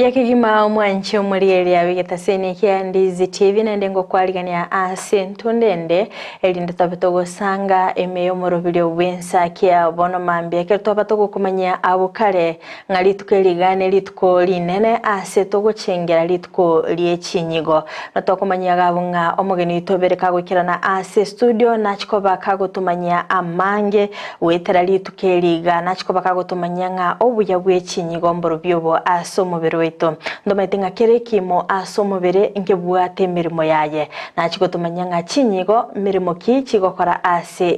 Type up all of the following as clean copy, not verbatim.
Vyake kima mwancho murieli ya wigetaseni kia Ndizi TV na ndengo kwaligania asintu ndende elinde tabetogo sanga emeyo morobilyo wensa kia bono mambia ke tobatogo kumanya abukare ngali tukeligane lituko linene asetogo chengera lituko liechinyigo natokumanya gabunga omugeni tobereka gukirana ase studio nachikoba kagotumanya amange wetera litukeliga nachikoba kagotumanya nga obuya bwechinyigo mborobyobo aso mubiro wetu ndometinga kerekimo aso mubere nkebwate mirimo yaye nachikotumanya nga chinyigo mirimo ki chigokora ase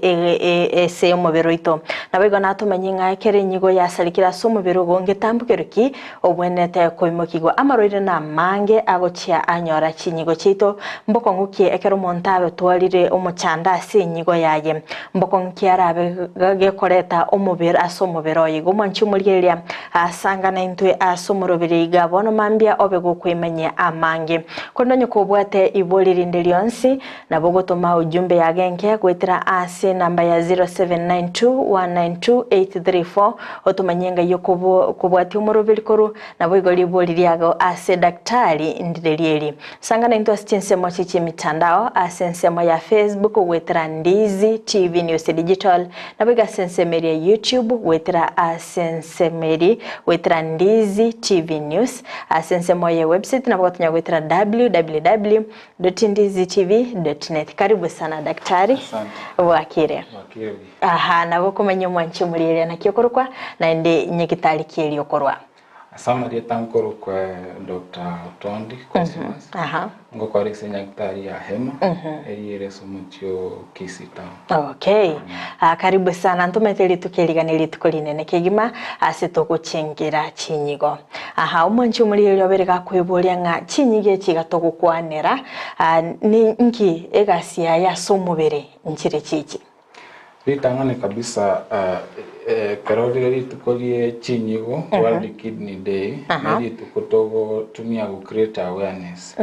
ese mubiro wetu nabego natumanya nga kerenyigo yasalikira so mubiro gonge tambukeruki obwenete koimokigo amaroire na mange agochia anyora chinyigo chito mboko nguki ekero montabe twalire omuchanda ase nyigo yaye mboko nguki arabe gekoreta omubiro aso mubiro yigo mwanchu muriyeria asanga na intwe aso murobire bono mambia obego kwemanya amange kondonyo kubwate ibolirinde lyonsi nabogotoma ujumbe yagenke kwetira ase namba ya 0792192834 otumanyenga yokobo kubwati umurobiri koru nabogoli boliriago ase daktari ndilelieli sangana into asinsemo chichi mitandao asensemo ya Facebook wetira Ndizi TV News Digital naboga sensemeri ya YouTube wetira asensemeri wetira Ndizi TV News asensemo ya website na bwatanya wetira www.ndizitv.net. Karibu sana daktari. Asante. Wakire. Aha nabo kumenya mwanchi muriere na kyokorwa na ndi nyekitali kyeliokorwa. Asama tankoro kwa Dr. OTONDI COSMAS. Aha. Ngoko nyakitali ya HEMA. Eriere somucho Kisii town. Okay. Karibu sana ntumeteli tukeliganira litukolinene kegima asitoko chengera chinyigo. Aha umwanchi muriere obereka kwebolya nga chinyige chigatoko kwanera ni nki egasia ya somubere nchire chichi. Ritangane kabisa karori litukolie chinyigo World Kidney Day nari tukotogo tumia go create awareness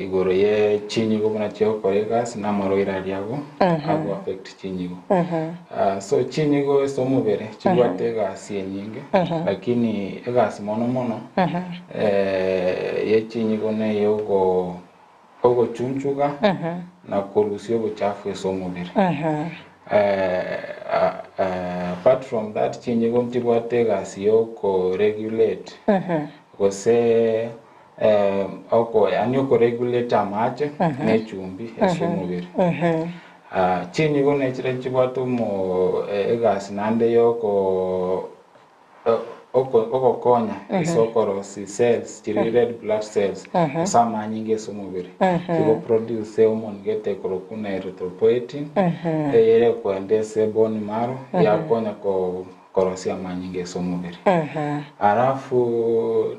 igoro ye chinyigo buna cyo koregas na maroira lyago abo affect chinyigo so chinyigo somubere chigwatega sinyinge lakini egas mono ye chinyigo ne yogo ogo chunchuga na korusio buchafu somubere apart from that chinyigo mtibwatega siyo ko regulate kose oko anyo ko regulate amache ne chumbi esomubiri chinyigo ne chire chibwatu mo egas nande yoko oko konya isokorosi cells chiri red blood cells sama nyinge somubiri kigo produce hormone gete korokuna erythropoietin yere kwendese bone marrow ya konya ko korosia manyinge somubiri arafu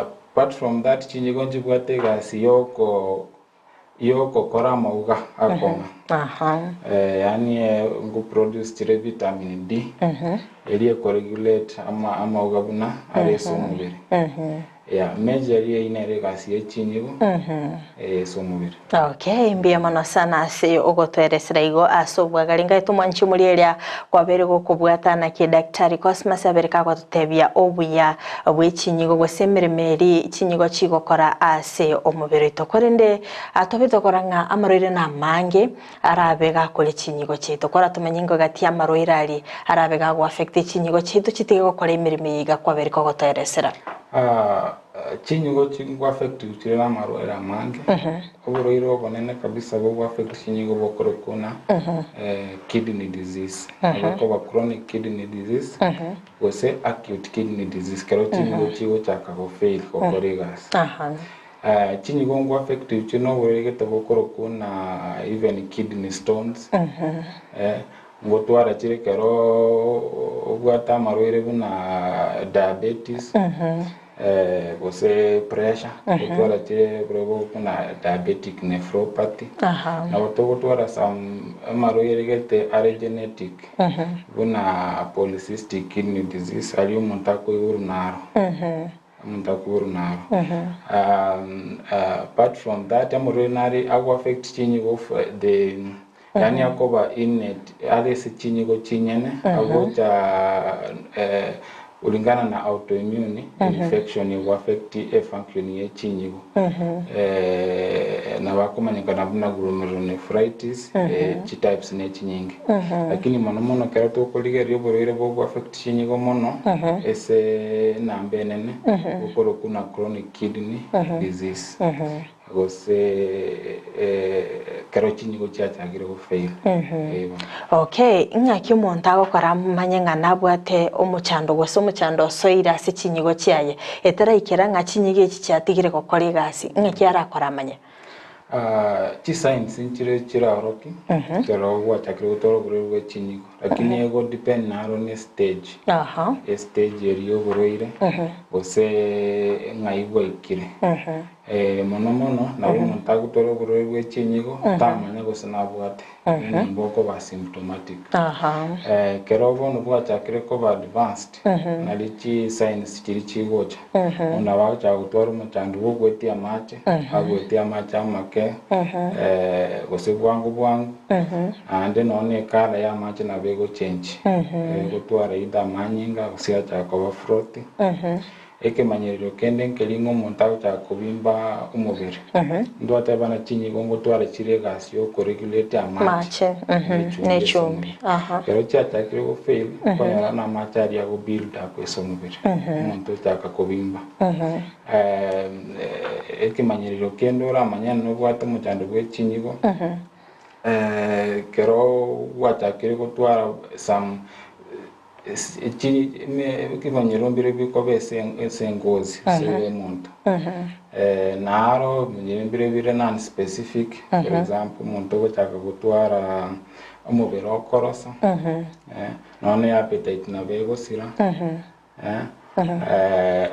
apart from that chinyigo njibwatega siyoko kora mauga akoma yani ngu produce chire vitamin D eliye ko regulate ama ugabuna ari somubiri majorly inere gasi chinyigo somubiri. Okay mbia mono sana ase ogotweresera igo asobwa galinga itumwanchi murieria kwabere gukubwata na ki daktari COSMAS abereka kwa tutebia obuya bwechinyigo gwesemeremeri chinyigo chigokora ase omubiri tokorende atobitokora nga amaroire na mange arabega kole chinyigo chito kora tumenyingo gati amaroire ari arabega go affect chinyigo chito chitige gukora imirimo yiga kwabere gotweresera chinyigo chingwa affect uchira maroira mange oburoiro bonene kabisa bo affect chinyigo bokorokuna kidney disease ko chronic kidney disease ose acute kidney disease kero chinyigo chigo chaka go fail ko koregas chinyigo ngwa affect uchino borege to bokorokuna even kidney stones ngotwara chire kero obwata maroire buna diabetes kose pressure kutwara chire probo kuna diabetic nephropathy na kutwara some maroire gete are genetic buna polycystic kidney disease ali umuntu urunaro apart from that amorinary affect chinyigo of the yani akoba innate ale se chinyigo chinyene agocha ulingana na autoimmune infection ya affect function ya chinyigo na bakumanyikana buna glomerulonephritis types ne chinyingi lakini mono kera to koligerio borire bo affect chinyigo mono ese nambe nene ukoro kuna chronic kidney disease gose kero chinyigo cyatagire go fail okay ngaki umuntu agokora manyanga nabwate umuchando gose umuchando soira se chinyigo cyaye etera ikera nka chinyigo iki cyatigire gukora igasi ngaki arakora amanya chi science nchire chiraroki kero watakire utoro bure chinyigo lakini ego depend na ro stage stage eriyo buroire gose ngaigwa ikire mono na umuntu agutoro bure chinyigo tamanya gose nabwate mboko ba symptomatic kero bono bwatakire ko ba advanced na lichi science chiri chigocha ona bacha gutoro mutandu bugweti amache agweti amache amake gose bwangu ande none kala ya amache na bego change gutwara ida manyinga gusiacha ko froti eke manyerero kende nkelingo montago cha kubimba umubiri ndo atabana chinyigo ngotwara chire gasi yo regulate amache nechumbi kero cyatakire go fail ko na amachari ya go build up eso mubiri umuntu taka kubimba eke manyerero kende ora manyana no bwata muchando bwe chinyigo kero watakire gotwara some kivanyiro mbere bikobe sengozi sewe muntu naro mbere bire non specific for example muntu gutaka gutwara umubiri okorosa none appetite na bego sira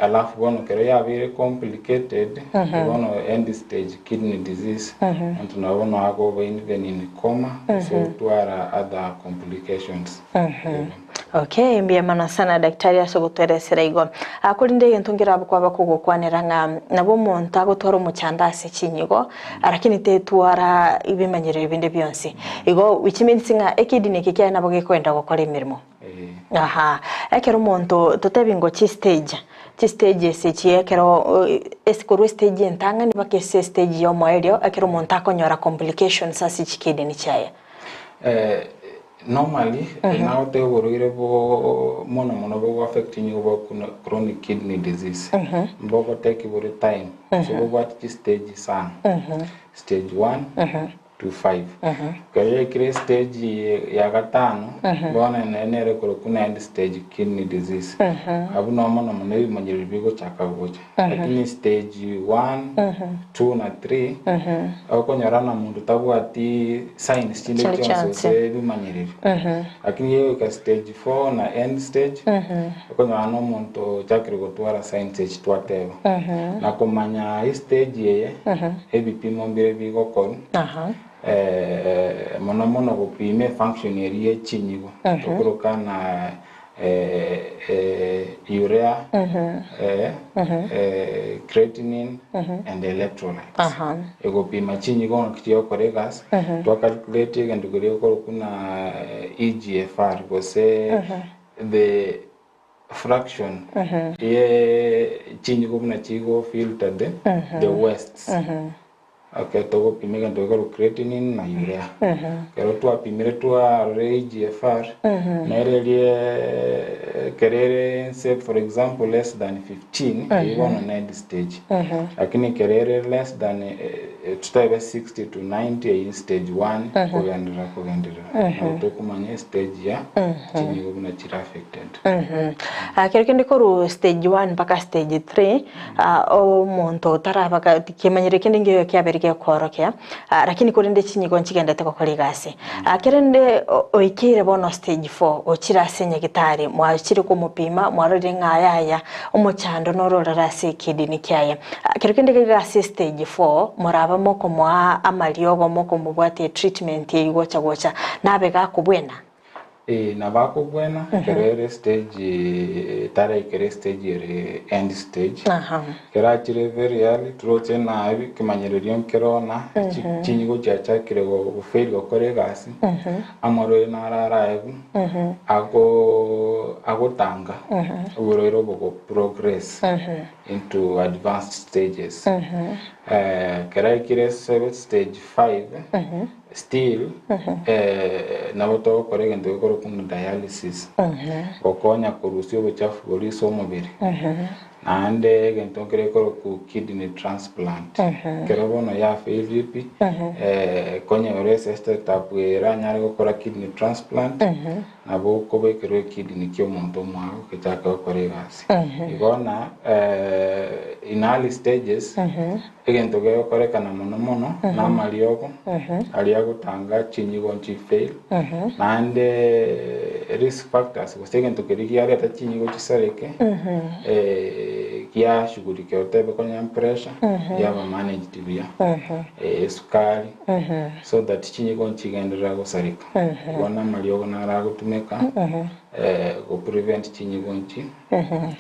alafu bono kero ya very complicated bono end stage kidney disease and tunaona hapo even in coma so twara other complications okay mbia mana sana daktari asogotweresera igo akurinde yentungira abakwa bakugukwanira nabo muntu agotwara umuchandase chinyigo arakini tetwara ibimanyire ibinde byonse igo which means nga ekidini kikia nabo gekwenda gukora imirimo ekero umuntu tutabingo chi stage sechiye kero esikuru stage ntanga ni bakese stage yo moelio ekero umuntu akonyora complications asichikidini chaye normally now they were mono bo affecting you about chronic kidney disease mboko take over time so what stage san stage 1 to 5 kaya kire stage ya gatano bona nene kuna end stage kidney disease abu no mono manyiri bigo chakagocha lakini stage 1 2 na 3 akonyarana mundu tabwati signs chile chonse bimanyiri lakini yeye ka stage 4 na end stage akonyarana mundu chakiri gotwara signs twateba na komanya stage yeye ebipimo mbere bigo kon mono gupime function eri chinyigo tukuruka na urea creatinine and electrolytes egopima chinyigo nkitiyo koregas to calculate and goriyo kuna EGFR gose the fraction ye chinyigo na chigo filtered the wastes okay to pimega ndo creatinine na urea kero tu apimire tu EGFR na ile kerere say for example less than 15 you want on end stage lakini kerere less than 60 to 90 in stage 1 kugendera to kumanya stage ya chinyigo na chira affected kero kende ko stage 1 mpaka stage 3 o monto tarabaka kimanyire kende ngiyo kyabere korokea lakini kurinde chinyigo nchigendete ko koligase kerende oikire bono stage 4 ochira senye gitari mwachiri ko mupima mwarore ngayaya umuchando norora se kidini kyaye kerende gase stage 4 muraba moko mwa amaliogo moko mubwate treatment yigo chagocha nabe gakubwena na bako buena kerere stage tare kere stage end stage kera chire very early troche na abi kimanyererion kerona chinyigo chacha kire go fail go kore gasi amoro na rara ebu ago tanga uroro go progress into advanced stages kera kire stage 5 still na boto kore gento koro kun dialysis okonya kurusio buchafu buri so mubiri ande gento kere koro ku kidney transplant kero bono ya FVP konya orese tapwera nyari gukora kidney transplant nabo kobe kero kidney kyo muntu mwago kichaka kore gasi igona in early stages egento kero kore kana mono na mariogo aliago tanga chinyigo nchi fail ande risk factors gusegento kero kiari ata chinyigo chisareke kia shughuli kyote konya pressure yaba managed via sukari so that chinyigo nchigendera gusarika wana mariogo narago tumeka go prevent chinyigo nchi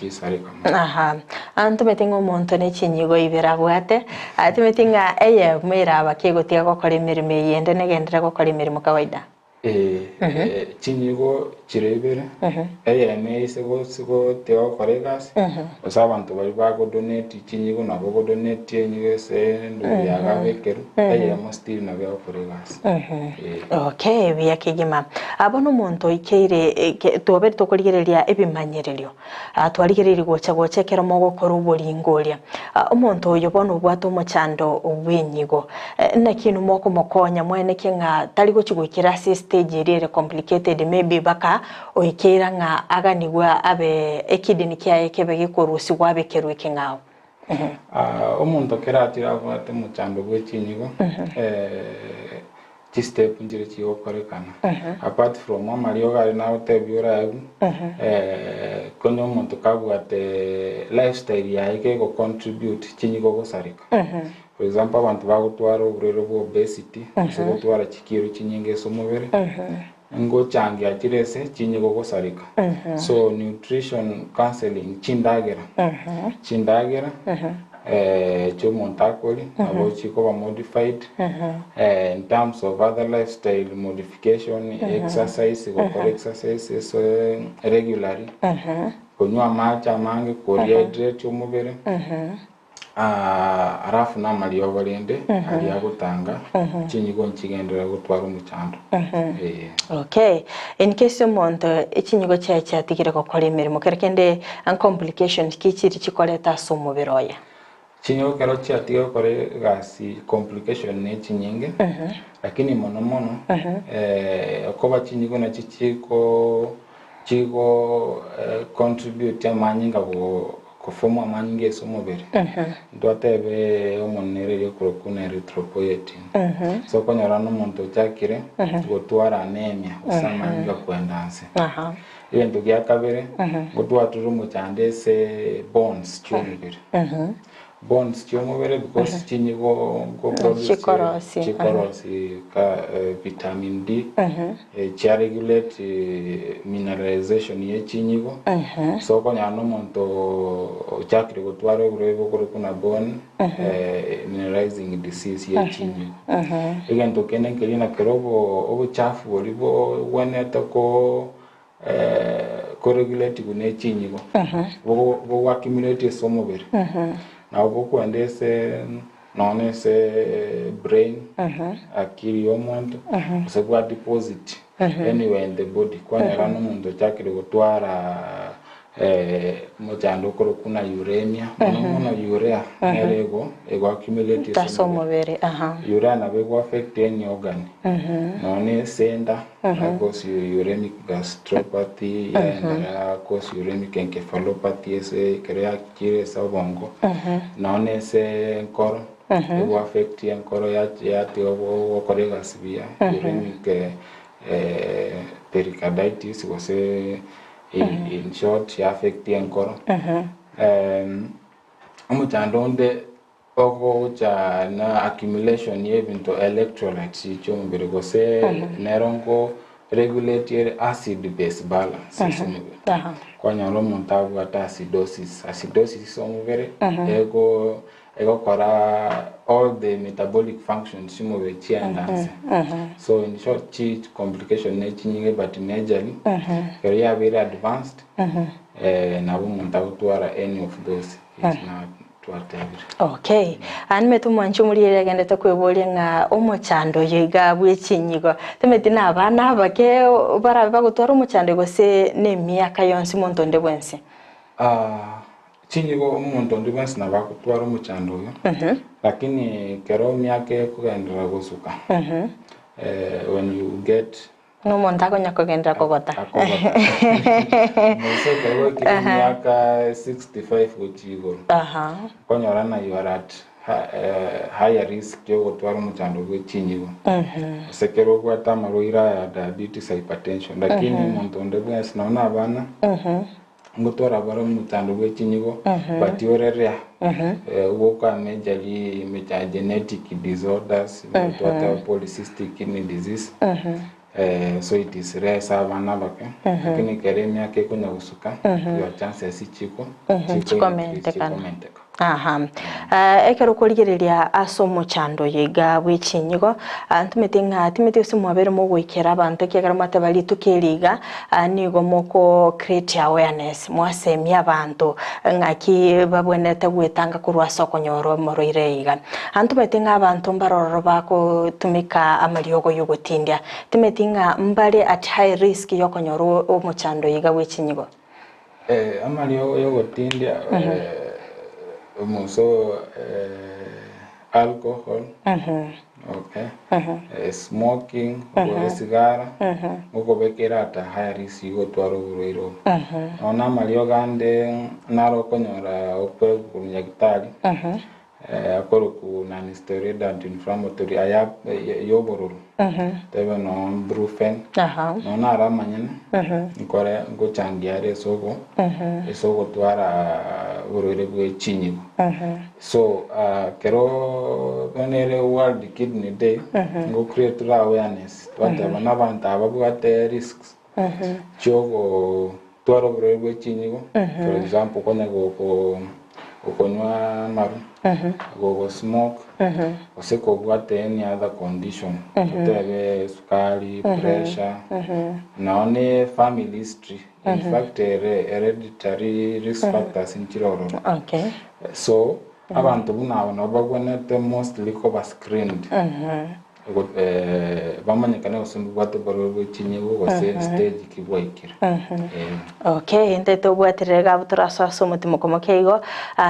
chisarika antu metingo monto ne chinyigo ibera bwate ati metinga mwira abakegotia gukora imirimo yende negendera gukora imirimo kawaida chinyigo chirebere ne sigo teo koregas osabantu bari bago donate chinyigo nabo go donate nyigo se ndo yagabekeru mo still na bya koregas okay biya kigima abono monto ikeire tobere tokorigereria ebimanyererio twarigereria gocha kero mogo koro boringoria omonto oyo bono bwato mochando obwenyigo na kinu moko mokonya mwene kinga tari gochigukira stage iri complicated maybe baka oikera nga aganigwa abe ekidini kya ekebe gikorusi gwabekerwe kingao omuntu keratira bwate muchando bwechinyigo chi step njire chiyo korekana apart from amario gari na utebyura konyo omuntu kabwate lifestyle yaike go contribute chinyigo gusarika for example abantu bagutwara uburero bwo obesity so gutwara chikiro chinyinge so mubere ngo changi akirese chinyigo gusarika so nutrition counseling chindagera cho montakoli abo chiko ba modified in terms of other lifestyle modification exercise go for exercise regularly kunywa macha mange kuhydrate umubere arafu na maliyo balende ali agutanga chinyigo nchigendera gutwara umuchando okay in case monto ichinyigo cyacha tigire ko kora imirimo kerekende an complications kichiri chikoleta somo biroya chinyigo kero cyatigo kore gasi complication ne chinyinge lakini mono okoba chinyigo na chichiko contribute amanyinga kufomu amanyinge somobere ndotebe omonere yo kurokuna erythropoietin so konyora no muntu cyakire gutwara anemia usamanyinga kwendanse ibintu bya kabere gutwaturu umucyande se bones cyumubere bones cyumubere because chinyigo go produce chikorosi ka vitamin D cha regulate mineralization ye chinyigo so konya no muntu cyakire gutwara urebo kurukuna bone mineralizing disease ye chinyigo igento kene kelina kerobo obuchafu olibo weneta ko regulate gune chinyigo bo accumulate somobere na uko endese none se brain akili yomuntu se kwa deposit anywhere in the body kwa rano muntu chakire gutwara mochando koro kuna uremia mono urea nerego ego accumulate tasomobere urea na bego affect any organ none senda cause uremic gastropathy and cause uremic encephalopathy ese crea kire sabongo none se nkoro ego affect nkoro ya tiobo korega sibia uremic pericarditis wase in short affect nkoro umuchando onde ogo cha na accumulation ye binto electrolytes icho mbere gose nerongo regulate acid base balance sumubiri konyalo montabu ata acidosis omubiri ego kora all the metabolic functions sumubiri chiandanse so in short chi complication ne chinyinge but majorly kero ya very advanced nabo montabu tuara any of those it's not okay metu mwanchu mulire gende takwebole nga omochando yiga bwechinyigo temeti na abana bake bara bagutwara omochando gose ne miaka yonsi montonde bwense chinyigo omontonde bwense na bagutwara omochando yo lakini kero miaka kugendera gosuka when you get no montago nyakogendera kogota so kero miaka 65 gochigo konyorana you are at higher risk yo gutwara omochando gwechinyigo sekero gwata maroira ya diabetes hypertension lakini montonde bwense naona abana ngutwara bara omochando gwechinyigo but yorerea woka majorly genetic disorders like polycystic kidney disease so it is rare sabana bake lakini keremia ke kunya gusuka your chances chiko komenteka ekero kurigereria asomo chando yiga bwichinyigo antumete simwabere mo gwikera abantu kigara mate bali tukeriga nigo moko create awareness mwasemia abantu ngaki babwenete gwetanga kurwa soko nyoro moroire yiga antumete abantu mbaroro bako tumika amaliogo yugotindia tumetinga mbale at high risk yokonyoro omuchando yiga bwichinyigo amaliogo yugotindia so alcohol okay smoking cigar uko bekera ata high risk go twaro buroiro ona malio gande naro konyora okwe kunyagitari akoro ku non-steroid anti-inflammatory aya yobororo tebe no brufen no nara manyana nkore ngo changiare soko twara urore bwe chinyigo so kero benere world kidney day ngo create awareness twata bana banta babwate risks chogo twara urore bwe chinyigo for example kone go ukonywa maru go smoke oseko gwate any other condition tebe sukari pressure na one family history in fact hereditary risk factors in children so abantu bunabona bagwenete mostly ko screened bamanyekane osumbu bwate barwe chinyigo gose stage kibwaikira okay nteto bwaterega butraso somutimo komokeigo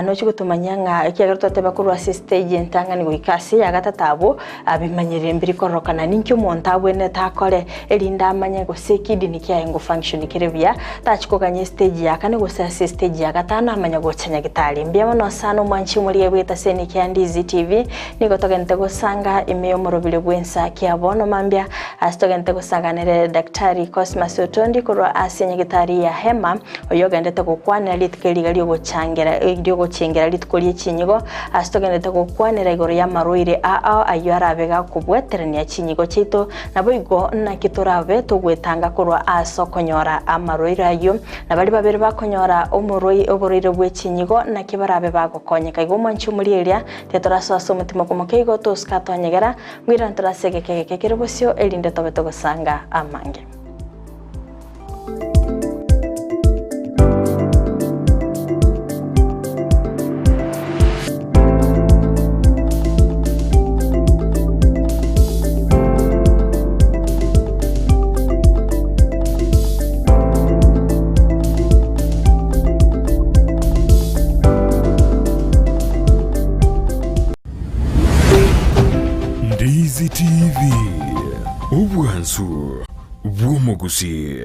no chigutumanyanga ikiagarto tebakurwa stage entangani gwikasi yagatatabo abimanyire mbiri korokana ninkyo montabwe netakore elinda amanye gose kidini kya ngo function kirebya tachikoganye stage yakane gose stage yagatana amanya gochanya gitali mbiyamo no sano mwanchi muri yebwita seni kya Ndizi TV nigotogente gosanga imeyo morobile bwensa kia bono mambia astogente gusaganire daktari COSMAS OTONDI kurwa asenye gitari ya HEMA oyogende gukwanira litkeliga lyo gochengera litkolie chinyigo astogende gukwanira igoro ya maroire ayara abega kubweterania chinyigo chito nabo igo na kiturabe tugwetanga kurwa asokonyora amaroire ayo nabali babere bakonyora oborire bwe chinyigo na kibarabe bagokonyeka igo manchu muri eria tetorasasa umutima kumokeigo toskatonyegera mwira turasege kekere bosyo elinde tobeto gusanga amange Ndizi TV ubwansu bw'omugusii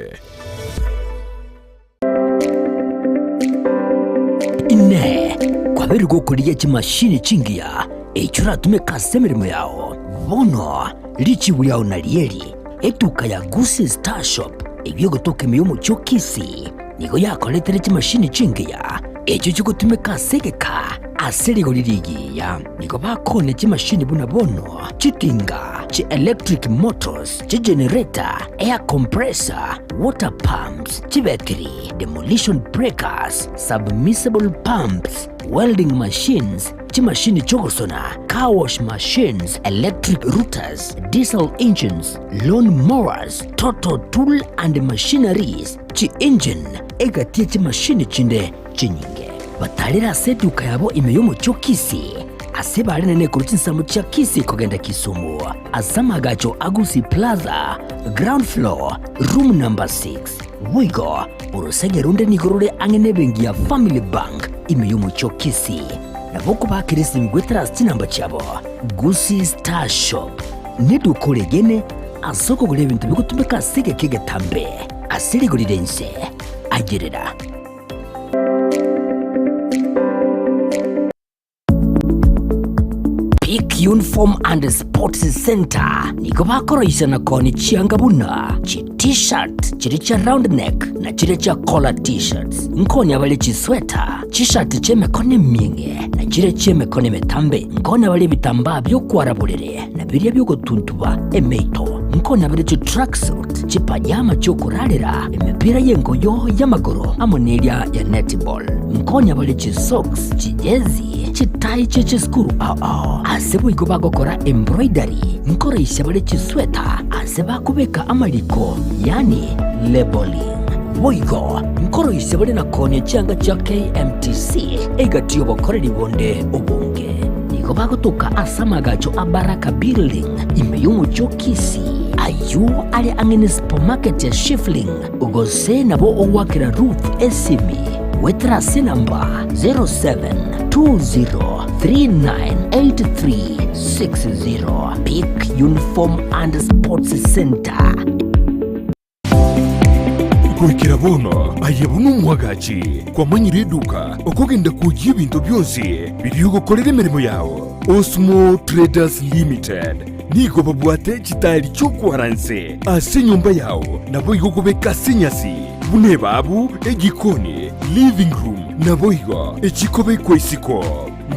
ine kwabiri gukuriye kimashini chingia echura tume kasemirimo yao bono lichi buyao na lieri etuka ya Gusii Star Shop ibyo gotoke miyomo cyo Kisii nigo yakoletere kimashini chingia echo chiko tume kasegeka aseri golirigiya nigo bakone kimashini buna bono chitinga chi electric motors, chi generator, air compressor, water pumps, chi battery, demolition breakers, submersible pumps, welding machines, chi machine chogosona, car wash machines, electric routers, diesel engines, lawn mowers, total tool and machineries, chi engine, egatie chi machine chinde chinyinge. Batalira setu kayabo imeyomo cho Kisii. Aseba alinene kuruchinsamu cha Kisii kogenda Kisumu. Asamagacho Gusii Plaza, ground floor, room number 6. Wigo, urusege runde nigorore angene bengi ya Family Bank imeyomo cho Kisii. Na voku bakirisi mgwetara stinamba chabo. Gusii Star Shop. Nedu kore gene, asoko gule bintu bikutumeka sege kege tambe. Asiri gulidense. Ajereda. Peak Uniform and Sports Center niko bakoroisha na koni chiangabuna chi t-shirt chiri cha round neck na chiri cha collar t-shirts nkoni abale chi sweater t-shirt cheme kone minge na chiri cheme kone metambe nkoni abale bitamba byo kwaraburere na biriya byo gutuntuba emeito nkoni abale chi tracksuit chi pajama cyo kurarira emipira yengoyo y'amaguru amonelia ya netball nkoni abale chi socks chi jezi chi tie chi skuru asebo ikoba gukora embroidery nkoresha bale chi sweater aseba kubeka amaliko yani labeling boigo nkoresha bale na konye cyanga cya KMTC egatiyo bakorera ibonde ubunge ikoba gutuka asamagacho abaraka building imeyumu cyo Kisii ayu ali angene supermarket ya Shifling ugose nabo owakira Ruth Esimi wetrasi namba 0720398360 Peak Uniform and Sports Center. Kurikira bono ayebunu mwagachi kwa manyire eduka okogenda kujya ibintu byose biriyo gukorera imirimo yawo. Osmo Traders Limited niko babwate kitali cyo kwaranse ase nyumba yawo nabo igokobeka sinyasi bune babu egikoni living room nabo igo ekikobe kwesiko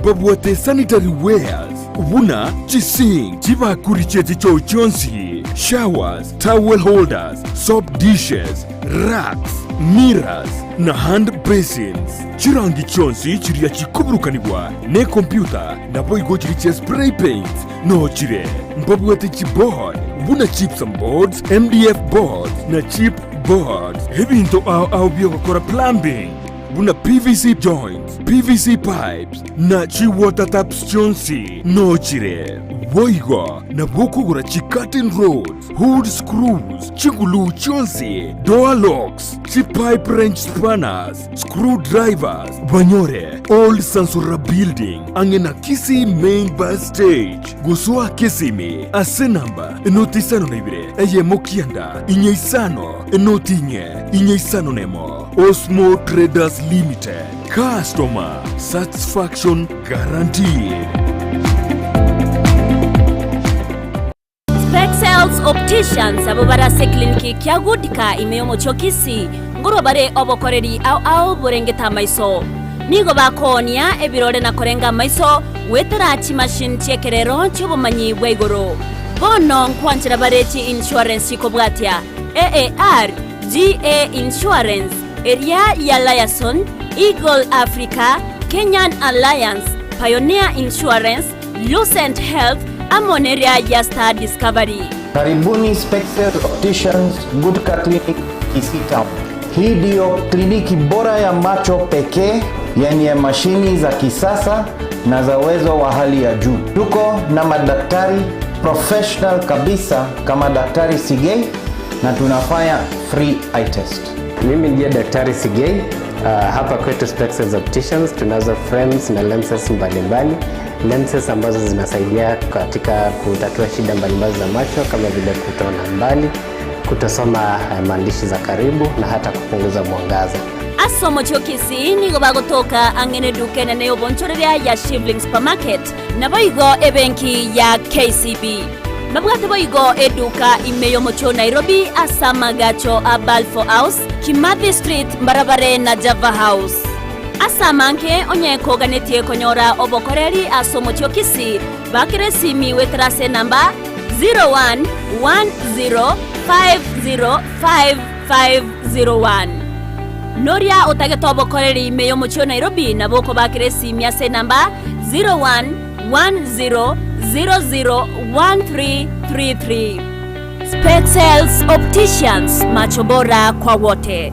babwate sanitary wares ubuna chising chibakurichete cyo cyonsi showers towel holders soap dishes racks mirrors na hand basins chirangi cyonsi kiriya kikuburukanibwa ne computer nabo igo kiriche spray paint no chire babwate keyboard ubuna chips and boards MDF boards na chip boards ebintu au byo gukora plumbing buna PVC joints, PVC pipes, na chi water taps chonsi, no chire. Boigo, na boku gura chi cutting rods, hood screws, chingulu chonsi, door locks, chi pipe wrench spanners, screwdrivers, banyore, old Sansura building, angena Kisii main bus stage, gusua Kisimi, ase namba, enotisano nebire, eye mokianda, inyeisano, enotinye, inyeisano nemo. Osmo Traders Limited. Customer satisfaction guaranteed. Spexels Opticians abobarase kliniki kyagudika imeyomo cyo Kisii ngorobare obokoreri au burengeta maiso nigo bakonia ebirore na korenga maiso wetarachi machine chekerero cy'ubumanyi bw'igoro bono nkwanjira bareti insurance ikobwatia AAR GA Insurance Area ya Liason, Eagle Africa, Kenyan Alliance, Pioneer Insurance, Lucent Health, Amoneria ya Star Discovery. Karibuni Spexel Opticians Good Clinic Kisii Town. Hii ndio kliniki bora ya macho pekee yenye mashini za kisasa na za uwezo wa hali ya juu. Tuko na madaktari professional kabisa kama Daktari Sigei na tunafanya free eye test. Mimi ndiye Daktari Sigei. Hapa kwetu Spexels Opticians tunazo frames na lenses mbalimbali. Lenses ambazo zinasaidia katika kutatua shida mbalimbali za macho kama vile kutoona mbali, kutosoma maandishi za karibu na hata kupunguza mwangaza. Asomo cyo Kisii nigo bagotoka angene dukene ne obonchorera ya Shifling Supermarket na boigo ebenki ya KCB. Mabwate boigo eduka imeyomo cyo Nairobi asamagacho Balfour House, Kimathi Street, Mbarabare na Java House. Asamanke onyeko ganetie konyora obokoreri asomo cyo Kisii bakire simi wetrase namba 0110505501 noria utagetobokoreri imeyo mucho Nairobi na boko bakire simya se namba 0110001333. Spexels Opticians, macho bora kwa wote.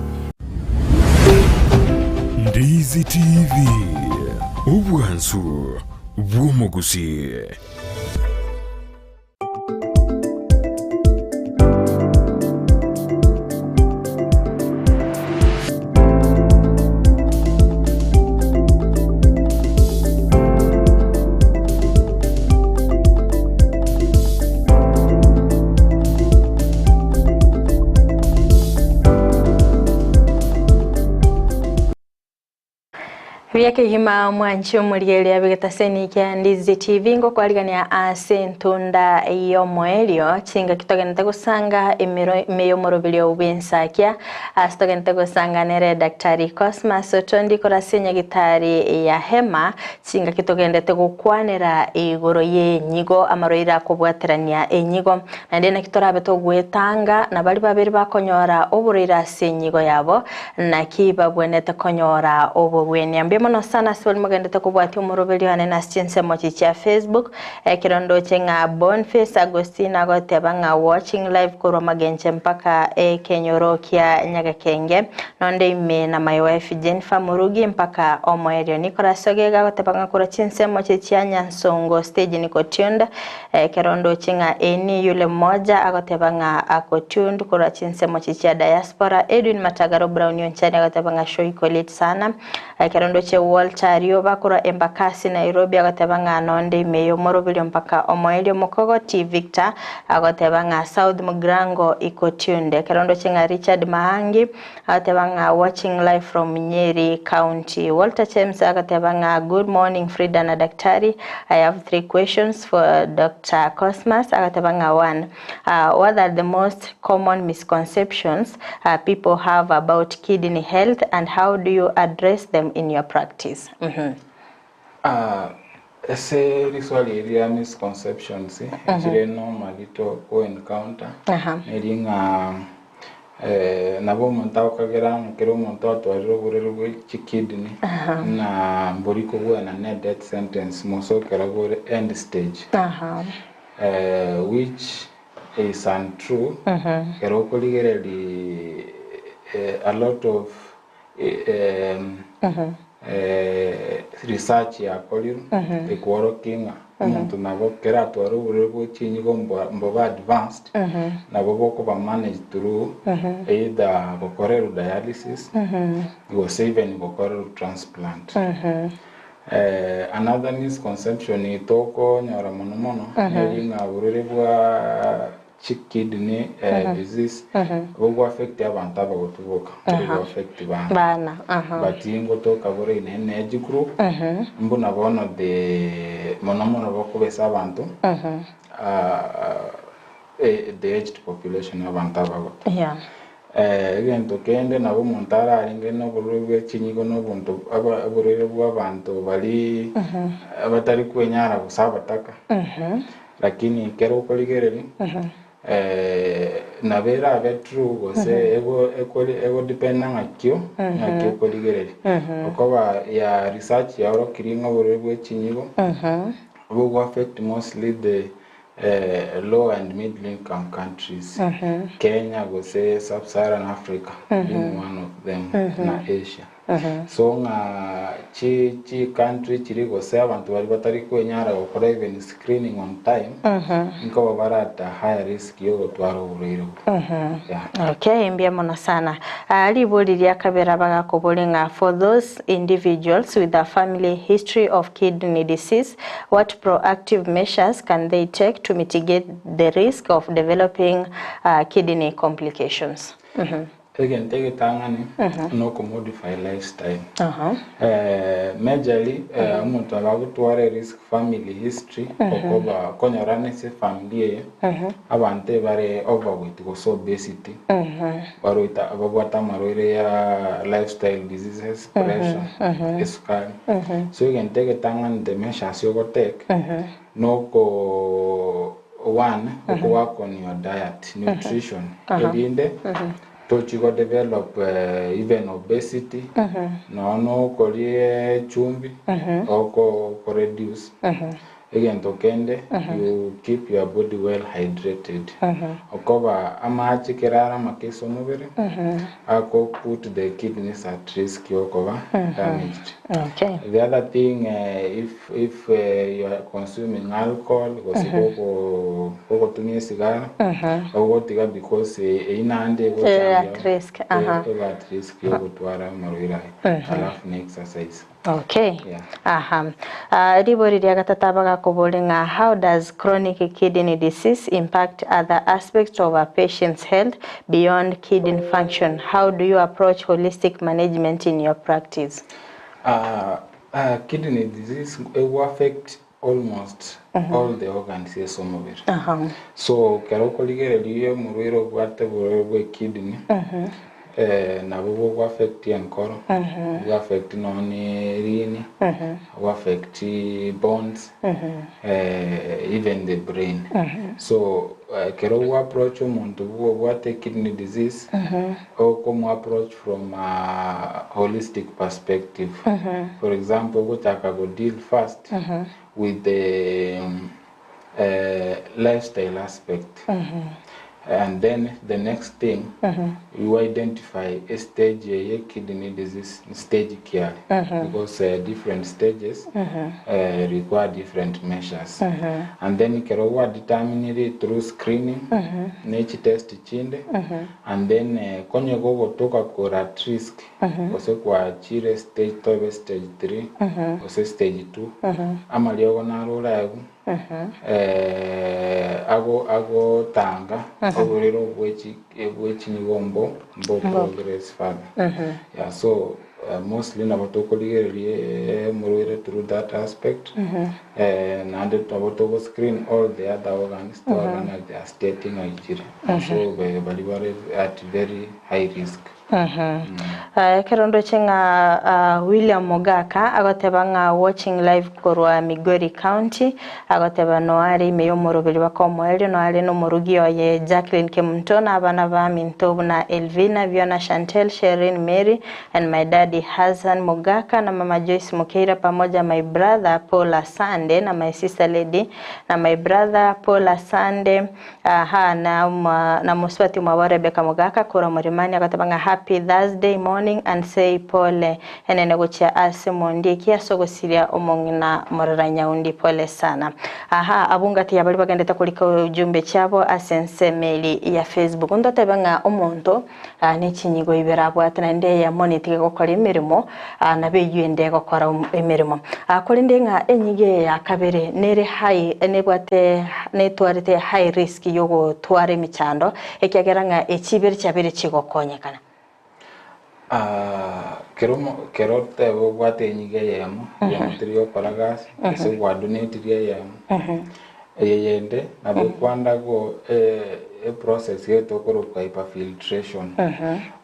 Ndizi TV, ubwansu bw'omugusi. Vyake hima mwancho murieli abigataseni kia Ndizi TV ngo kwaligania ase ntunda yomoelio chinga kitogenete gusanga meyo morobilio ubensakia asitogenete gusanga nere daktari COSMAS OTONDI korasenya gitari ya HEMA chinga kitogenete gukwanira igoro ye nyigo amaroira kubwaterania enyigo na ndena kitorabe to gwetanga na bali babiri bakonyora oburira senyigo yabo na kiba bwenete konyora obubweni ambye mono sana swali magandete kubwati umurubeli hane na science mochi cha Facebook kirondo chenga Boniface Agostina goteba nga watching live kuro magenche mpaka kenyoro kia nyaga kenge nonde ime na my wife Jennifer Murugi mpaka omoerio Nicolas Sogega goteba nga kuro chinse mochi cha Nyansongo stage niko tuned kirondo chenga eni yule moja agoteba nga akotund kuro chinse mochi cha diaspora Edwin Matagaro Brown yonchani agoteba nga show iko late sana kirondo che Walter Rioba kura Embakasi Nairobi agatebanga nonde meyo morobili mpaka omoelio Mokogo T Victor agatebanga South Mugrango ikotunde kirondo chenga Richard Mahangi agatebanga watching live from Nyeri County. Walter James agatebanga good morning Frida na daktari. I have 3 questions for Dr. COSMAS. Agatebanga 1 what are the most common misconceptions people have about kidney health and how do you address them in your practice? Ese riswali area misconceptions jire normally to encounter eringa nabo monta okagera mukero monta atwariro burero kidney na mboriko bwa na death sentence moso keragore end stage which is untrue keroko ligereli a lot of research ya koliro ekworo kinga umuntu nabo kera twaro burego chinyigo mbo advanced nabo boko ba manage through either bokorero dialysis or even bokorero transplant. Another misconception itoko nyara mono yinga burego kidney disease go affect abantu abagotuboka go affect bana but ingo to kabore in age group mbona bono de mono bokubesa abantu the aged population abantu abagoto again to kende nabo montara aringe no burwe chinyigo no buntu aburere bw'abantu bali abatari kwenyara gusabataka lakini kero koligereri nabera betru gose ego dependa ngakyo koligereri okoba ya research ya oro kiringa burwe chinyigo will affect mostly the low and middle income countries. Kenya gose sub-Saharan Africa being one of them na Asia. So chi country chiri gose abantu bari batari kwenyara gukora even screening on time nko barata high risk yo gutwara uburiro. Okay, mbia mono sana. Alibulira kabera bagakobolenga for those individuals with a family history of kidney disease, what proactive measures can they take to mitigate the risk of developing kidney complications? Again, take it no commodify lifestyle. Majorly, umuntu abagutwara risk family history okoba konyorane se family abantu bare overweight go obesity baroita abagwata maroire ya lifestyle diseases pressure esukari so again take it the measures you go take no ko one, work on your diet, nutrition. Elinde, to chigo develop even obesity, no kolie chumbi, or ko reduce. Again, tokende, you keep your body well hydrated. Okoba amachi kerara makeso mubere. Ako put the kidneys at risk yokoba damaged. Okay. The other thing, if you are consuming alcohol, koko tumie sigara, or tiga because inande go at risk. at risk yoko tuara marwira. Alafu ni exercise. Okay. Yeah. Ribori dia gatatabaga kubolinga, how does chronic kidney disease impact other aspects of a patient's health beyond kidney function? How do you approach holistic management in your practice? Kidney disease will affect almost all the organs here some of it. So kerokoligere liye murwiro bwate bwe kidney. Na will affect the ankoro, will affect non-rini, will affect bones, even the brain. So, kero approach to what kidney disease, or come approach from a holistic perspective. For example, what I could deal first with the lifestyle aspect. And then the next thing, you identify a stage kidney disease stage care because different stages require different measures. And then you can determine it through screening, nature test chinde, and then konye go toka kora at risk, ose kwa chire stage 2 stage 3, ose stage 2, amalio na rola yagu. Ago tanga oburero bwechi ni gombo progress further. Yeah, so mostly na batokoligere murwire through that aspect. And to screen all the other organs to organs they are stating so they at very high risk. Kerondo chenga William Mogaka agotebanga watching live korwa Migori County agoteba noari meyomoro bili bakomweli noari no murugio ye Jacqueline Kemutona abana ba Mintobu na Elvina Viona Chantel Sherin Mary and my daddy Hassan Mogaka na mama Joyce Mukeira pamoja my brother Paula Sande na my sister Lady na my brother Paula Sande na muswati mwa Rebecca Mogaka kora murimani agotebanga happy Thursday morning and say pole enene gocha asimondi kiasogo siria omongina moraranya undi pole sana. Abungati yabali bagenda takulika ujumbe chabo asense mail ya Facebook ndotebanga omonto n'ekinyigo iberabo atende ya monitor gukora imirimo nabeyuende gukora imirimo akolinde nga enyige ya kabere nere high enebwate netwarite high risk yogo tware michando ekiageranga ekibere cyabere kigokonyekana. Kero tebo bwate nyige yemo yamutrio paragas ese wadonate yemo yende nabo kwanda go process yeto koro kwa hyperfiltration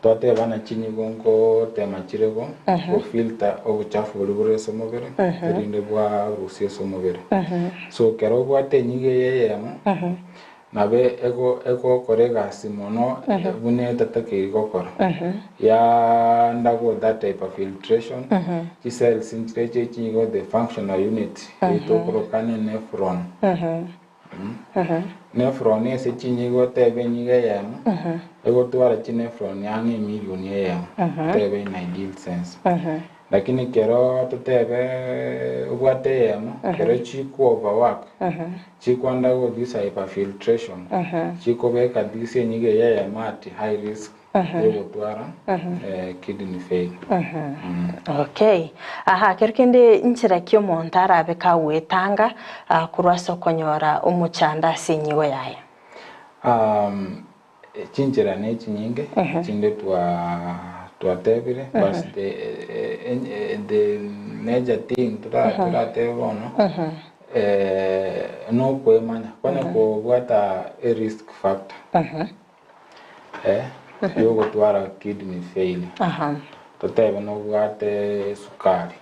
tote bana chinyigo ngo temachirego go filter obuchafu buri somobere rinde bwa rusie somobere so kero bwate nyige yemo nabe ego korega simono bune tatake gokora ya ndago that type of filtration cells in go the functional unit to prokane nephron nephron is chinyigo tebe nyiga yam ego twara nephron yangi million yam tebe in ideal sense lakini kero tutebe ubwate yam kero chiku overwork chiku undergo this hyperfiltration chiku beka this nyige yam at high risk ego twara kidney failure. Okay. Kerkende inchira kyo montara abeka wetanga kurwaso konyora umuchanda sinyigo yaye. Chinchira nechi nyinge chinde tuatebire but the major thing turatebono no kwemanya kwane ko bwata a risk factor yogo twara kidney failure tutebe no bwate sukari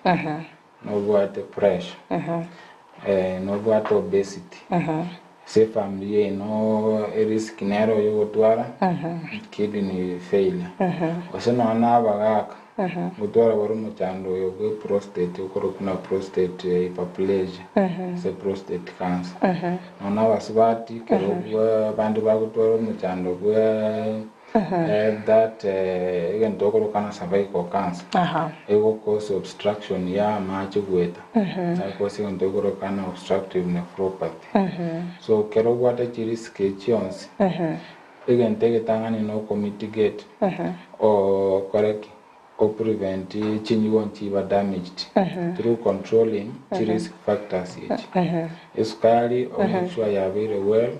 no bwate pressure no bwate obesity se family no risk nero yo twara kidney failure oseno na bagaka gutwara bari mu cyando yo prostate ukoro kuna prostate hyperplasia se prostate cancer nona basubati kero bandu bagutwara mu cyando that again tokoro kana cervical cancer ego cause obstruction ya macho gweta cause ego tokoro kana obstructive nephropathy so kero gwata risk chionsi again take tangani no mitigate or correct or prevent chinyigon chiba damaged through controlling risk factors escali or make sure you are very well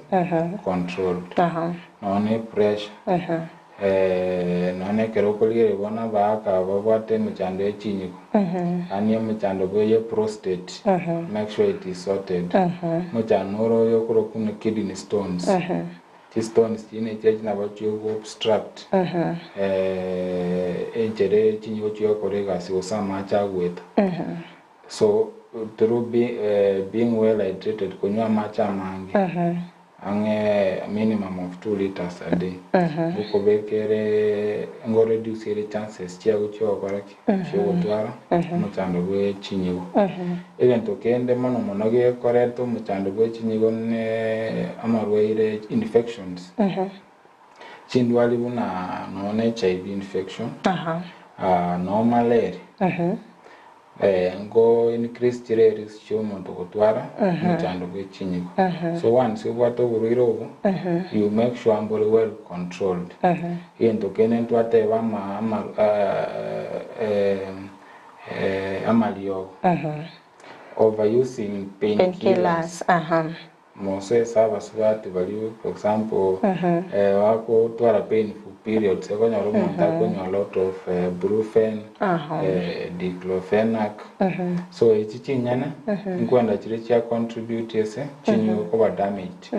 controlled no pressure no kero kolire bona baka babwate mchando echinyiko aniye mchando boye prostate make sure it is sorted mchano yo kuro kuna kidney stones stones chine chechi na bacho obstruct enjere chinyo chiyo korega si osama cha gweta so through being well hydrated kunywa macha mangi ange minimum of 2 liters a day ukobekere ngo reduce the chances chia uchiwa baraki chiwo twara mchando bwe chinyigo egento kende mono monoge koreto mchando bwe chinyigo ne amarwaire infections chindwali buna no HIV infection no malaria go increased rates chomo to kutwara mchando bwe chinyigo so once you wato buriro you make sure I'm very well controlled into kenen twate bama amalio overusing painkillers Mose saba swati value for example wako twara painful periods ko nyoro monta ko a lot of brufen diclofenac so ichi nyana nkwenda chire chia contribute ese chinyo ko ba damaged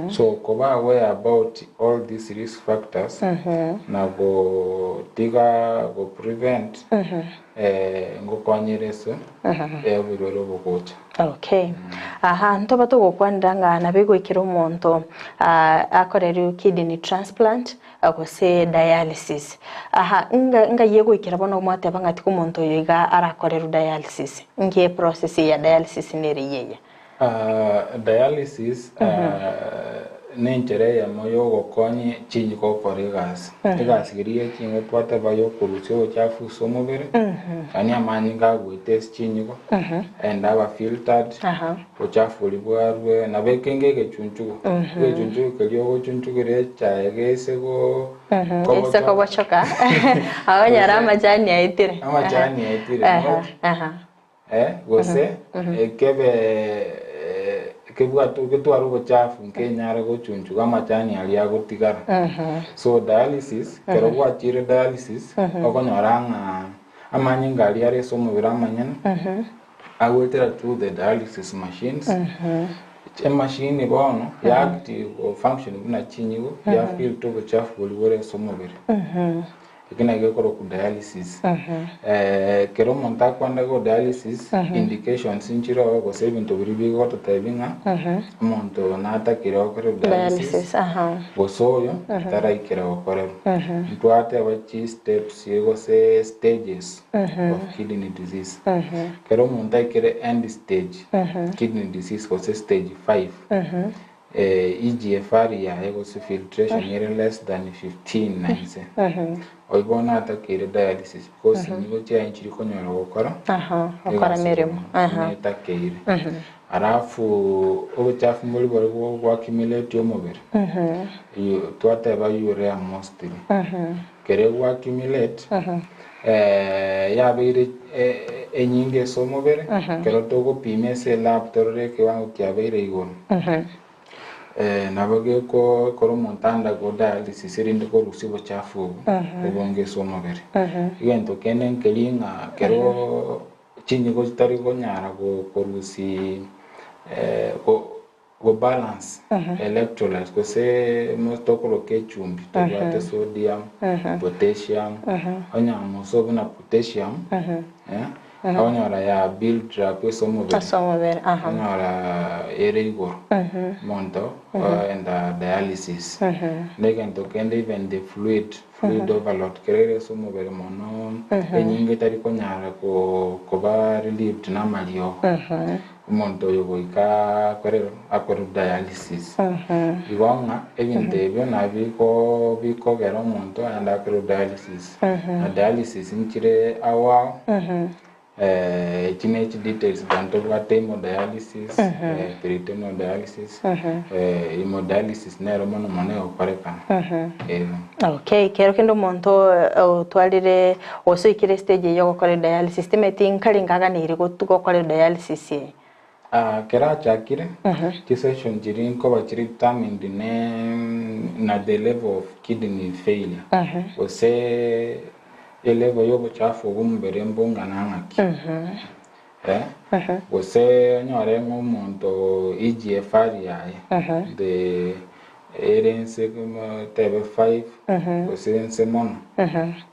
so ko ba aware about all these risk factors na go tiga go prevent ngo kwanyereso ebiroro bokocha okay ntoba to gokwandanga na bego ikiro monto akorero kidney transplant akose dialysis nga yego ikira bono mwate bangati ko monto yiga arakorero dialysis ngiye process ya dialysis neriyeye dialysis nenjere ya moyo gokonye chinyi ko koregas gas giriye chingo twata bayo kurusyo chafu somobere ani amanyi ngagwe test chinyi ko and aba filtered chafu libwarwe na bekenge gechunchu kaliyo gochunchu gire chaegese go ese ko bachoka abanyara amajani yaitire gose kebwa to ketwaro bochafu nkenyara go chunchu kama chani ali agotigara so dialysis kero kwa chire dialysis okonyoranga amanyi ngali are somo biramanyana awetera through the dialysis machines machine bono ya active function buna chinyigo ya feel to bochafu bolibore somo bire ikina gekoro ku dialysis kero monta kwanda go dialysis indications inchiro go saving to biribi go to tabinga monto nata kero ko dialysis go soyo tara ikero ko twate wachi steps yego se stages of kidney disease kero monta ikere end stage kidney disease go se stage 5 EGFR ya ego se filtration ere less than 15 oibona atakire dialysis because nigo cha inchiri konyoro gukora okora meremo atakire arafu obuchafu muri bari gwa accumulate omubiri twate ba urea mostly kere gwa accumulate yabire enyinge somubiri kero togo pimese lab torre ke wangu kyabire igoro nabage ko koro montanda go dialysis irinde ko rusibo chafu ubonge somobere igento kenen kelinga kero chinyi go tari go nyara go korusi go balance electrolytes ko se mostokoro ke chumbi to wate sodium potassium onya moso na potassium Onyora ya build trap somobere. Somobere. Onyora erigor. Monto and dialysis. They can tokende even the fluid overload kerere somobere mono. Enyinge tari konyara ko ba relieved na malio. Monto yogo ika korero akoro dialysis. Igonga even debyo na biko gero monto and akoro dialysis. Na dialysis inchire awa teenage details banto wa hemodialysis, peritoneal dialysis, hemodialysis nero mono mone opareka. Okay, kero kendo monto twalire osuikire stage yo gukora dialysis timeting kalingaga niri gukora dialysis ye. Kera chakire session jirin ko bachiri determined na the level of kidney failure. Ose level yo buchafu gumbere mbonga nangaki. Ose nyore ngomonto EGFR yae. The erense tebe 5 ose mono.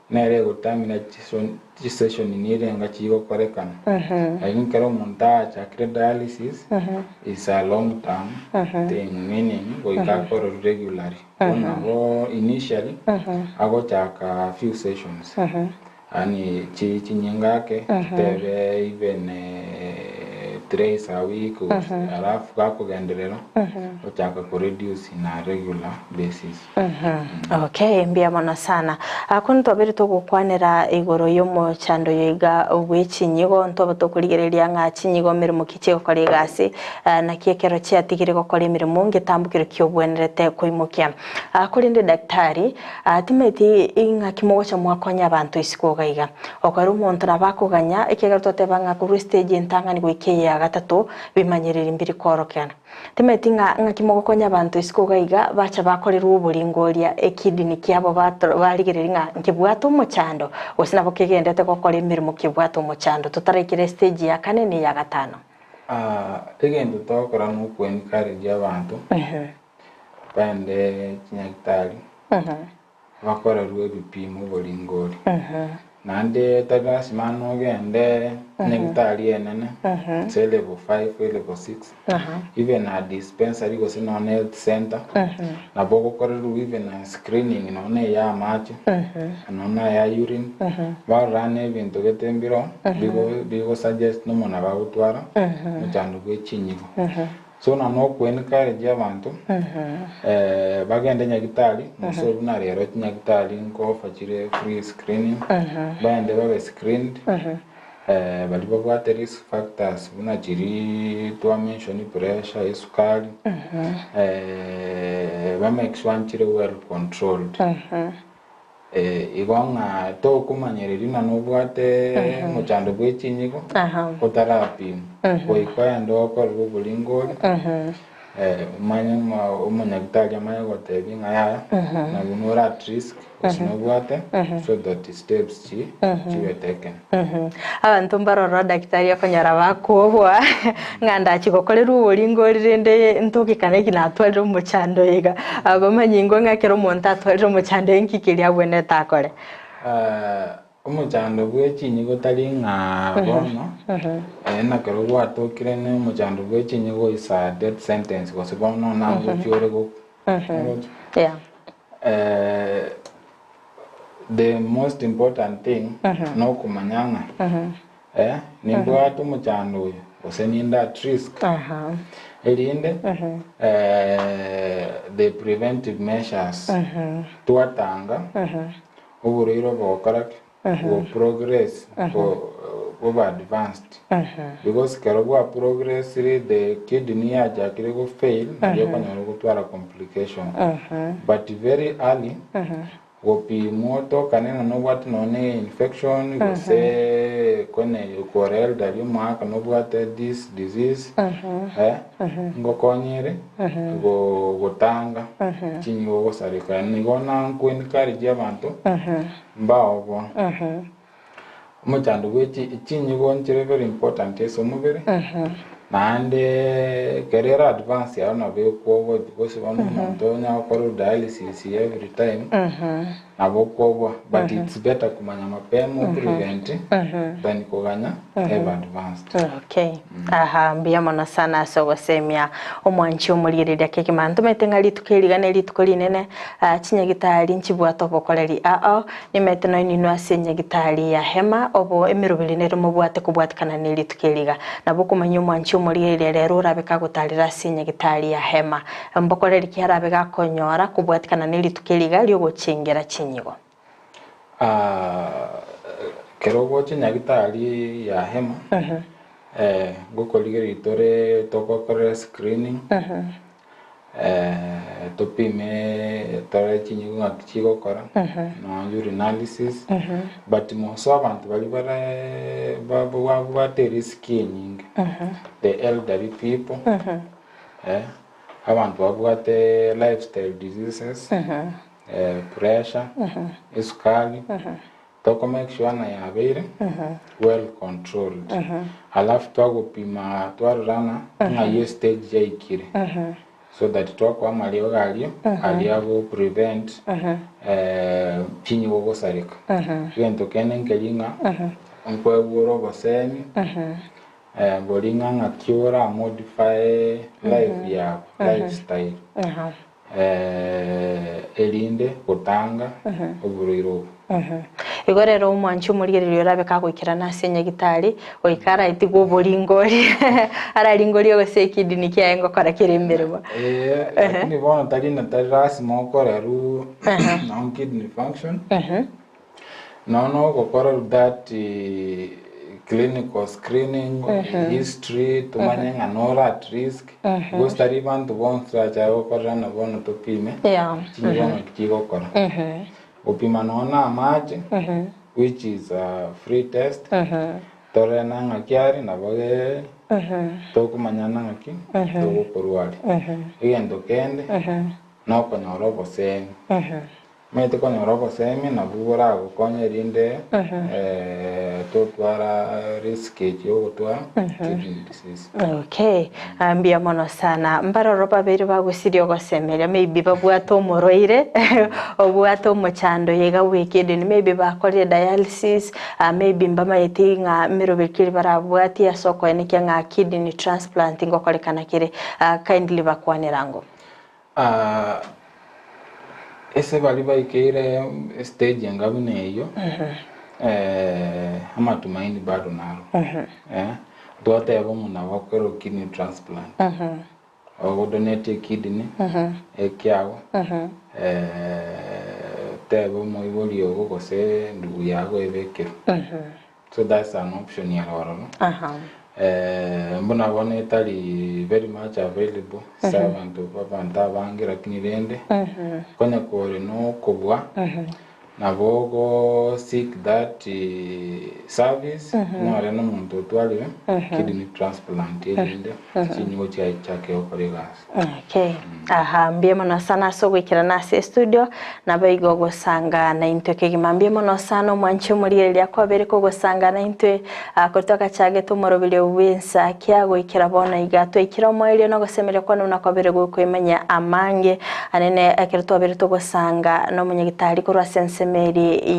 Nere gutamina session nire ngachi go korekana. Kero monta chakre dialysis is a long term thing, meaning go ikakoro regularly. Initially ago chaka few sessions. Ani chinyengake tebe even 3 a week alafu kako gendelera ochaka ko reduce in a regular basis. Okay, mbia mono sana. Akunto biri to gukwanira igoro yomo chando yiga obwechinyigo ntobo to kurigereria nga chinyigo mirimo kiche gukora igasi na kiekero chia tigire gukora imirimo ngitambukire kyobwenerete kuimukia. Akurinde daktari timeti inga kimogocha mwakonya abantu isikoga iga. Okaru monto nabakuganya ikegero totebanga ku stage ntanga ni gwikeya gatatu bimanyerera imbiri korokana. Timeti nga kimogokonya abantu isikoga iga bacha bakorerwa uburingoria ekidini kyabo barigerera nkibwato umuchando osina bokegendete gukora imirimo kibwato umuchando tutarekire stage ya kane ni ya gatano. Egendo tokora nuko encourage abantu. Bande kinyagitari. Bakora ruwe bipimo buringori. Nande tagasi mano gende negitari enene. Say level 5 level 6. Even a dispensary go sino health center. Na boko koreru even a screening no ne ya machi. No na ya urine. Ba rane bintu getembiro bigo suggest no mona ba utwara. Muchando gwe chinyigo. So na no encourage abantu bagende nyagitari muso na rero nyagitari ngo fachire free screening bande babe screened bali babwate risk factors buna jiri to mention pressure isukari ba make sure chire well controlled. Igonga to kumanyereri na nobwate muchando bwechinyigo otarapi ko ikwaya ndoko rubulingoli manya umunyagitari amanya gotebi ngaya na gunora at risk osinobwate so that the steps chiwe taken. Abantu mbaroro daktari yakonyara bakobwa nganda chikokorera uburingoli rende ntokikane kinatwalira umuchando yiga abamanyingo ngakero monta atwalira umuchando enkikiri abwene takore. Umuchando bwechinyigo tari nga bono na kero gwatokire ne umuchando bwechinyigo is a death sentence because bono nango cyore go. The most important thing no kumanyanga nimbwatu umuchando uyu oseninda at risk elinde the preventive measures tuatanga uburiro bokora go progress go advanced because kerogwa progress the kidney ajakire go fail yokonyoro gutwara complication but very early gopi moto kanena no what no ne infection go se kone korel dario maka no what this disease ngo konyere go gotanga chingo go sarika ni gona encourage abantu mbao bo muchando wechi chinyigo nchire very important eso mubere Nande career advance ya na be ko because one montonya ko dialysis every time na boko but it's better kumanya mapema prevent than kuganya have advanced. Okay. Aha, mbia mona sana so semia omwanchi omulirira keke mantu metenga litukirigane litukolinene chinyagitari nchibwato bokoleri nimete no ninu asenyagitari ya HEMA obo emirubilinero mubwate kubwatikana nelitukiriga nabo kumanya omwanchi omulirira rero rabeka gutarira asenyagitari ya HEMA mbokoleri kiarabe gakonyora kubwatikana nelitukiriga lyo gochengera chinyigo. Kerogo chinyagitari ya HEMA gukoligeri tore tokokore screening topime tore chinyigo ngakichigo kora na urinalysis but most abantu bali bate risk nyingi the elderly people abantu babwate lifestyle diseases pressure isukari toko make sure na yabere well controlled alafu twagupima twarana na stage ya ikire so that twako amalio galio aliago prevent chinyigo gosarika yento kenengelinga onkwe woro basemi bolinga ngakiora modify life ya lifestyle elinde kutanga oburiro igorero umwanchi umurigiriro rabeka gwikira nasenya gitari oikara itigo boringori aralingori ogose kidini kyaengo kora kiremberwa ni bona tagina tarasi mokora ru non kidney function no gokora that clinical screening history tumanye nganora at risk go study bantu bonsa chawo kora na bona topime chinyigo kigokora upima nona amaje which is a free test tore nanga kiari na boge tokumanya nanga ki tokuporwali igendo kende no konyoro bosemi mete konyoro bosemi na bubura gukonye rinde totwara risk yogotwa kidney disease. Okay, ambia mono sana mbara roba beri bagusirio gosemeria maybe babwato moroire obwato mochando yega wikede maybe bakore dialysis maybe mbama yetinga mirobekiri barabwati ya soko enike nga kidney transplant ngokorekana kire kindly bakwanerango ese bali baikire stage ngabune iyo ama tumaini bado naro dote yabo muna wakero kidney transplant o donate kidney ekyao tebo moiboli ogo kose ndugu yago ebekero so that's an option ya loro mbona bone itali very much available servant babanta bangira kinirende konya kore no kubwa na bogo seek that service no reno muntu twalire kidney transplant yende chinyigo chake okoregas. Okay, mbie mono sana so gwikira nase studio na baigo gosanga na into kigimambie mono sana mwanchi muri ya kwabere ko gosanga na into kotoka chage tumorobile uwensa kya gwikira bona igato ikira moelio no gosemere kwa na kwabere gwimenya amange anene akirto abere to gosanga no munyagitari ko rasensemeri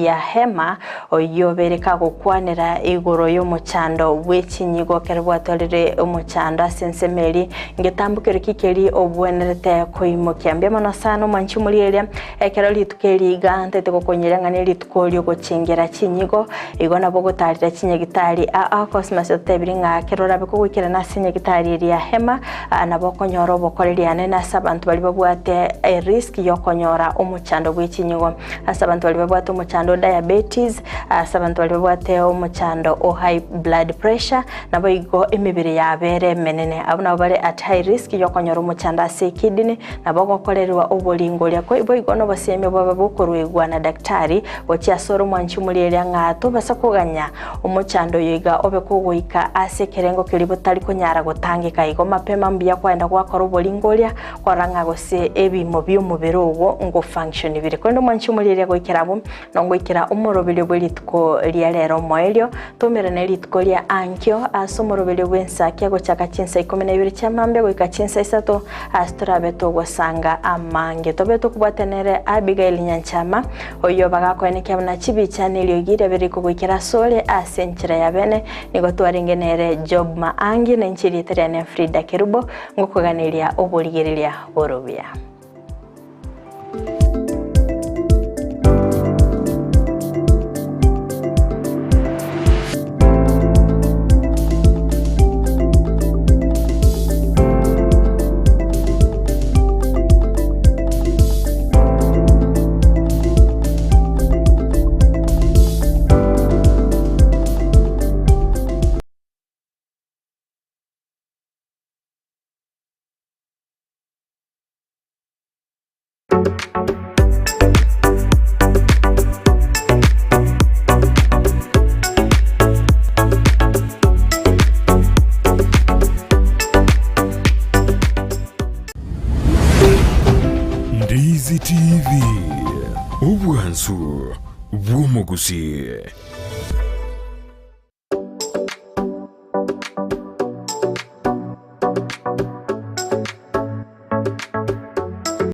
ya HEMA oyobereka gukwanira igoro yo muchando wechinyigo kerbwatolire umuchando asensemeri ngetambukire kikeri obwenerete koimokia mbia mono sana mwanchi muri eria ekero litukeri gante tekokonyera ngane litukolio gochengera chinyigo igona bogotarira chinyagitari COSMAS otebiringa kerora beko gwikira nasenyagitari ya HEMA na bokonyoro bokoreriane na sabantu bali babwate risk yo konyora umuchando bw'ichinyigo asabantu bali babwate umuchando diabetes asabantu bali babwate umuchando high blood pressure nabo igo emibiri yabere menene abuna bali at high risk yo konyora umuchando ase kidney nabo gokorerwa obolingo lyako ibo igono baseme baba bukorwegwa na daktari wachi asoro mwanchi mulielia ngato basa kuganya umuchando yiga obe kugoika ase kerengo kilibutali kunyara gutangika igo mapema mbia kwenda gwakora obolingo lya kwaranga gose ebimo by'umubiri ugo ngo function bire kondo mwanchi mulielia goikira kiabu nongwikira umurubili bw'elituko lia lero moelio tumira na elituko lia ankyo asumurubili bw'ensaki agochaka chinsa 12 chamambe goika chinsa 3 asturabe togosanga amange tobe tukubwatenere Abigael Nyanchama oyo bagakoene kyabana chibichanilio gire beriko gwikira sole asenchira yabene nigo twarengenere job maangi na nchiri terene Frida Kerubo ngokuganiria obuligiriria borobia. Ndizi TV, obwansu bw'omu Gusii.